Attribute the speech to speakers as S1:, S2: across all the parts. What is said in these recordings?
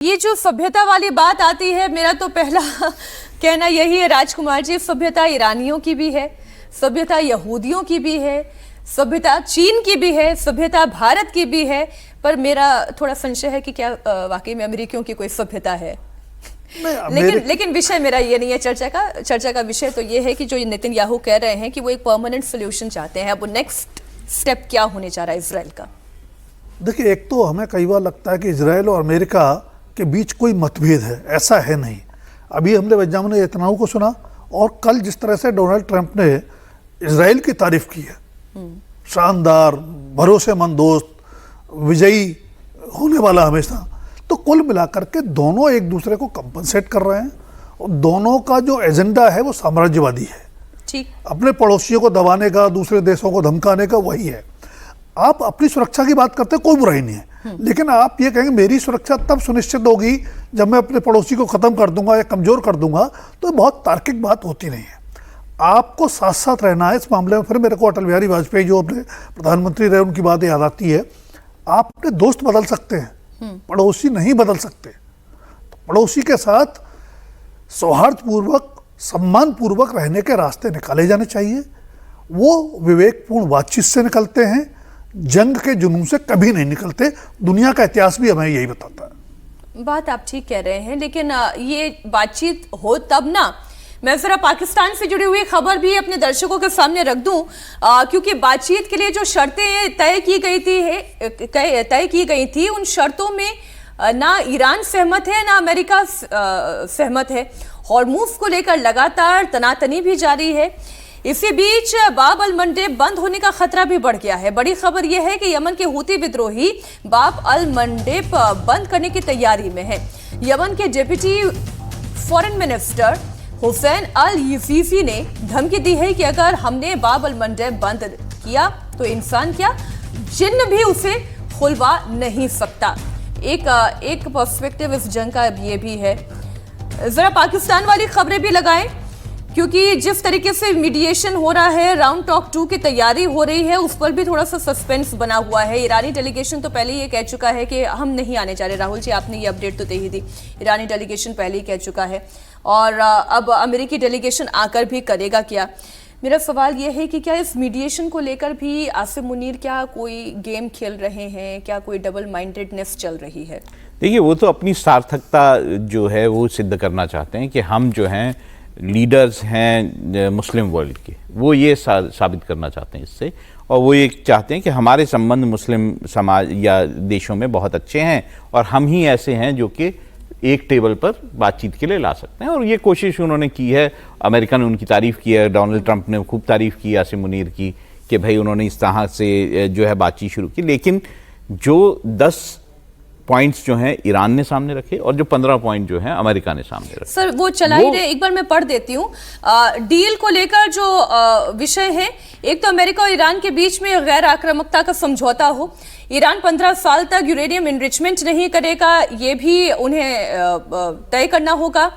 S1: ये जो सभ्यता वाली बात आती है, मेरा तो पहला कहना यही है राजकुमार जी, सभ्यता ईरानियों की भी है, सभ्यता यहूदियों की भी है, सभ्यता चीन की भी है, सभ्यता भारत की भी है, पर मेरा थोड़ा संशय है कि क्या वाकई में अमेरिकियों की कोई सभ्यता है। लेकिन विषय मेरा ये नहीं है चर्चा का विषय तो ये है कि जो नेतन्याहू कह रहे हैं कि वो एक परमानेंट सोल्यूशन चाहते हैं। अब नेक्स्ट स्टेप क्या होने जा रहा है इजराइल का?
S2: देखिए, एक तो हमें कई बार लगता है कि इजराइल और अमेरिका के बीच कोई मतभेद है, ऐसा है नहीं। अभी हमने बेंजामिन नेतन्याहू को सुना और कल जिस तरह से डोनाल्ड ट्रंप ने इजराइल की तारीफ की है, शानदार, भरोसेमंद दोस्त, विजयी होने वाला हमेशा, तो कुल मिलाकर के दोनों एक दूसरे को कंपनसेट कर रहे हैं और दोनों का जो एजेंडा है वो साम्राज्यवादी है। ठीक, अपने पड़ोसियों को दबाने का, दूसरे देशों को धमकाने का, वही है। आप अपनी सुरक्षा की बात करते हैं, कोई बुराई नहीं है, लेकिन आप ये कहेंगे मेरी सुरक्षा तब सुनिश्चित होगी जब मैं अपने पड़ोसी को खत्म कर दूंगा या कमजोर कर दूंगा, तो बहुत तार्किक बात होती नहीं है। आपको साथ साथ रहना है इस मामले में। फिर मेरे को अटल बिहारी वाजपेयी जो अपने प्रधानमंत्री रहे, उनकी बात याद आती है, आप अपने दोस्त बदल सकते हैं, पड़ोसी नहीं बदल सकते। तो पड़ोसी के साथ सौहार्दपूर्वक, सम्मानपूर्वक रहने के रास्ते निकाले जाने चाहिए। वो विवेकपूर्ण बातचीत से निकलते हैं, जंग के जुनून से कभी नहीं निकलते। दुनिया का इतिहास भी हमें यही बताता है।
S1: बात आप ठीक कह रहे हैं, लेकिन ये बातचीत हो तब ना। मैं जरा पाकिस्तान से जुड़ी हुई खबर भी अपने दर्शकों के सामने रख दूं, क्योंकि बातचीत के लिए जो शर्तें तय की गई थी उन शर्तों में ना ईरान सहमत है ना अमेरिका सहमत है। हॉर्मुज़ को लेकर लगातार तनातनी भी जारी है। इसी बीच बाब अल मंडेब बंद होने का खतरा भी बढ़ गया है। बड़ी खबर यह है कि यमन के हूती विद्रोही बाब अल मंडेब बंद करने की तैयारी में है। यमन के डिप्टी फॉरेन मिनिस्टर हुसैन अल यजीजी ने धमकी दी है कि अगर हमने बाब अल मंडेब बंद किया तो इंसान क्या, जिन्न भी उसे खुलवा नहीं सकता। एक पर्सपेक्टिव इस जंग का ये भी है। जरा पाकिस्तान वाली खबरें भी लगाएं, क्योंकि जिस तरीके से मीडिएशन हो रहा है, राउंड टॉक 2 की तैयारी हो रही है, उस पर भी थोड़ा सा सस्पेंस बना हुआ है। ईरानी डेलीगेशन तो पहले ही ये कह चुका है कि हम नहीं आने जा रहे। राहुल जी, आपने ये अपडेट तो दे ही दी, ईरानी डेलीगेशन पहले ही कह चुका है, और अब अमेरिकी डेलीगेशन आकर भी करेगा क्या? मेरा सवाल ये है कि क्या इस मीडिएशन को लेकर भी आसिम मुनीर क्या कोई गेम खेल रहे हैं, क्या कोई डबल माइंडेडनेस चल रही है?
S3: देखिए, वो तो अपनी सार्थकता जो है वो सिद्ध करना चाहते हैं कि हम जो हैं लीडर्स हैं मुस्लिम वर्ल्ड के, वो ये साबित करना चाहते हैं इससे, और वो ये चाहते हैं कि हमारे संबंध मुस्लिम समाज या देशों में बहुत अच्छे हैं और हम ही ऐसे हैं जो कि एक टेबल पर बातचीत के लिए ला सकते हैं। और ये कोशिश उन्होंने की है। अमेरिका ने उनकी तारीफ़ की है, डोनाल्ड ट्रंप ने खूब तारीफ़ की आसिम मुनीर की कि भाई उन्होंने इस तरह से जो है बातचीत शुरू की। लेकिन जो 10 पॉइंट्स जो हैं ईरान ने सामने रखे और जो 15 पॉइंट जो हैं अमेरिका ने सामने रखे,
S1: सर वो चला ही रहे। एक बार मैं पढ़ देती हूँ डील को लेकर जो विषय है। एक तो अमेरिका और ईरान के बीच में गैर आक्रामकता का समझौता हो, ईरान 15 साल तक यूरेनियम एनरिचमेंट नहीं करेगा, ये भी उन्हें तय करना होगा।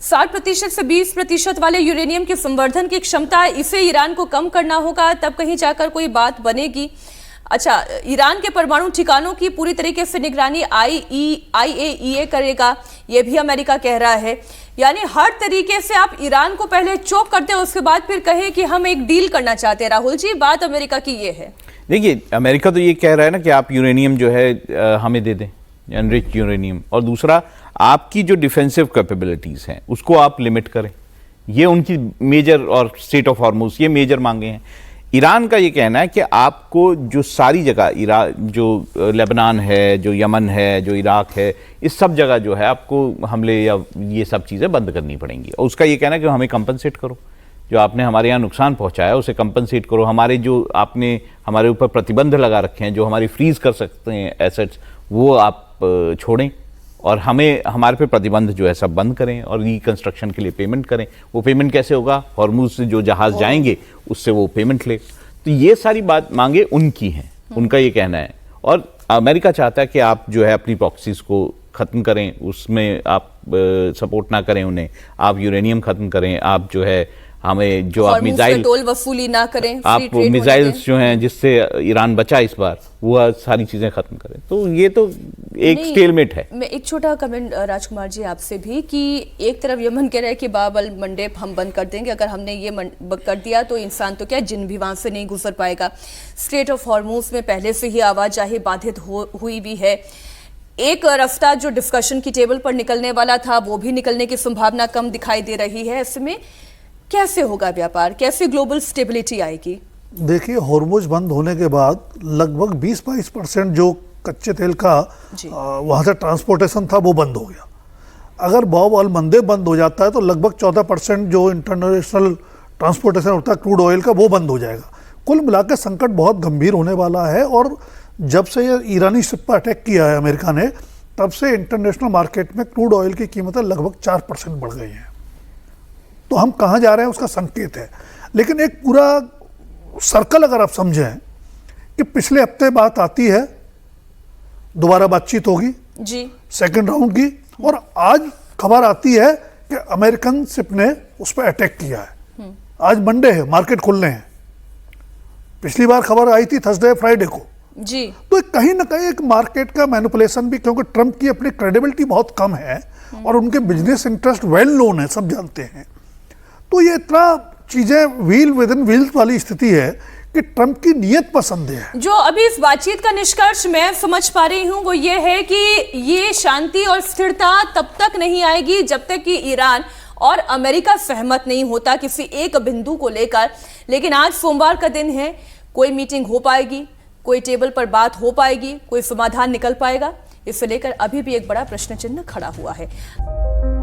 S1: 60% से 20% वाले यूरेनियम के संवर्धन की क्षमता, इसे ईरान को कम करना होगा, तब कहीं जाकर कोई बात बनेगी। अच्छा, ईरान के परमाणु ठिकानों की पूरी तरीके से निगरानी IAEA करेगा, यह भी अमेरिका कह रहा है। यानी हर तरीके से आप ईरान को पहले चोक करते हो, उसके बाद फिर कहे कि हम एक डील करना चाहते हैं। राहुल जी, बात अमेरिका की ये है।
S3: देखिए, अमेरिका तो ये कह रहा है ना कि आप यूरेनियम जो है हमें दे दें, एनरिच्ड यूरेनियम, और दूसरा आपकी जो डिफेंसिव कैपेबिलिटीज़ हैं उसको आप लिमिट करें। ये उनकी मेजर, और स्टेट ऑफ हॉर्मुज़ ये मेजर मांगे हैं। ईरान का ये कहना है कि आपको जो सारी जगह, जो लेबनान है, जो यमन है, जो इराक है, इस सब जगह जो है आपको हमले या ये सब चीज़ें बंद करनी पड़ेंगी। और उसका ये कहना है कि हमें कंपनसेट करो, जो आपने हमारे यहाँ नुकसान पहुँचाया उसे कंपनसेट करो। हमारे जो आपने हमारे ऊपर प्रतिबंध लगा रखे हैं, जो हमारी फ्रीज कर सकते हैं एसेट्स, वो आप छोड़ें और हमें हमारे पे प्रतिबंध जो है सब बंद करें और रिकंस्ट्रक्शन के लिए पेमेंट करें। वो पेमेंट कैसे होगा? हॉर्मुज़ से जो जहाज़ जाएंगे उससे वो पेमेंट ले। तो ये सारी बात मांगे उनकी हैं, उनका ये कहना है। और अमेरिका चाहता है कि आप जो है अपनी प्रॉक्सीज़ को ख़त्म करें, उसमें आप सपोर्ट ना करें उन्हें, आप यूरेनियम ख़त्म करें, आप जो है हमें जो आप
S1: हॉर्मुज़ पे
S3: मिसाइल
S1: टोल वसूली ना करें, फ्री
S3: आप
S1: ट्रेड होने
S3: मिसाइल्स
S1: दें।
S3: जो हैं जिससे ईरान बचा इस बार, वो सारी चीजें खत्म करें। तो ये तो एक
S1: नहीं,
S3: स्टेलमेट है।
S1: मैं एक छोटा कमेंट राजकुमार जी आपसे भी, कि एक तरफ यमन कह रहा है कि बाब अल मंडेब हम बंद कर देंगे, अगर हमने ये कर दिया तो इंसान तो क्या जिन भी वहां से नहीं गुजर पाएगा। स्ट्रेट ऑफ हॉर्मुज़ में पहले से ही आवाजाही बाधित हुई भी है। एक रफ्ता जो डिस्कशन की टेबल पर निकलने वाला था वो भी निकलने की संभावना कम दिखाई दे रही है। ऐसे में कैसे होगा व्यापार, कैसे ग्लोबल स्टेबिलिटी आएगी?
S2: देखिए, हॉर्मुज़ बंद होने के बाद लगभग 20-22% जो कच्चे तेल का वहाँ से ट्रांसपोर्टेशन था वो बंद हो गया। अगर बाब अल मंदेब बंद हो जाता है तो लगभग 14% जो इंटरनेशनल ट्रांसपोर्टेशन होता है क्रूड ऑयल का वो बंद हो जाएगा। कुल मिला के संकट बहुत गंभीर होने वाला है। और जब से ये ईरानी शिप पर अटैक किया है अमेरिका ने, तब से इंटरनेशनल मार्केट में क्रूड ऑयल की कीमतें लगभग 4% बढ़ गई हैं। तो हम कहाँ जा रहे हैं उसका संकेत है। लेकिन एक पूरा सर्कल अगर आप समझें कि पिछले हफ्ते बात आती है, दोबारा बातचीत होगी
S1: जी,
S2: सेकंड राउंड की, और आज खबर आती है कि अमेरिकन शिप ने उस पर अटैक किया है। आज मंडे है, मार्केट खुलने हैं। पिछली बार खबर आई थी थर्सडे फ्राइडे को।
S1: जी,
S2: तो कहीं ना कहीं एक मार्केट का मैनिपुलेशन भी, क्योंकि ट्रंप की अपनी क्रेडिबिलिटी बहुत कम है और उनके बिजनेस इंटरेस्ट वेल नोन है, सब जानते हैं। तो ये इतना चीजें व्हील विद इन व्हील्स वाली स्थिति है कि ट्रंप की नीयत पसंद है।
S1: जो अभी इस बातचीत का निष्कर्ष मैं समझ पा रही हूं वो ये है कि ये शांति और स्थिरता तब तक नहीं आएगी जब तक कि ईरान और अमेरिका सहमत नहीं होता किसी एक बिंदु को लेकर। लेकिन आज सोमवार का दिन है, कोई मीटिंग हो पाएगी, कोई टेबल पर बात हो पाएगी, कोई समाधान निकल पाएगा, इसे लेकर अभी भी एक बड़ा प्रश्न चिन्ह खड़ा हुआ है।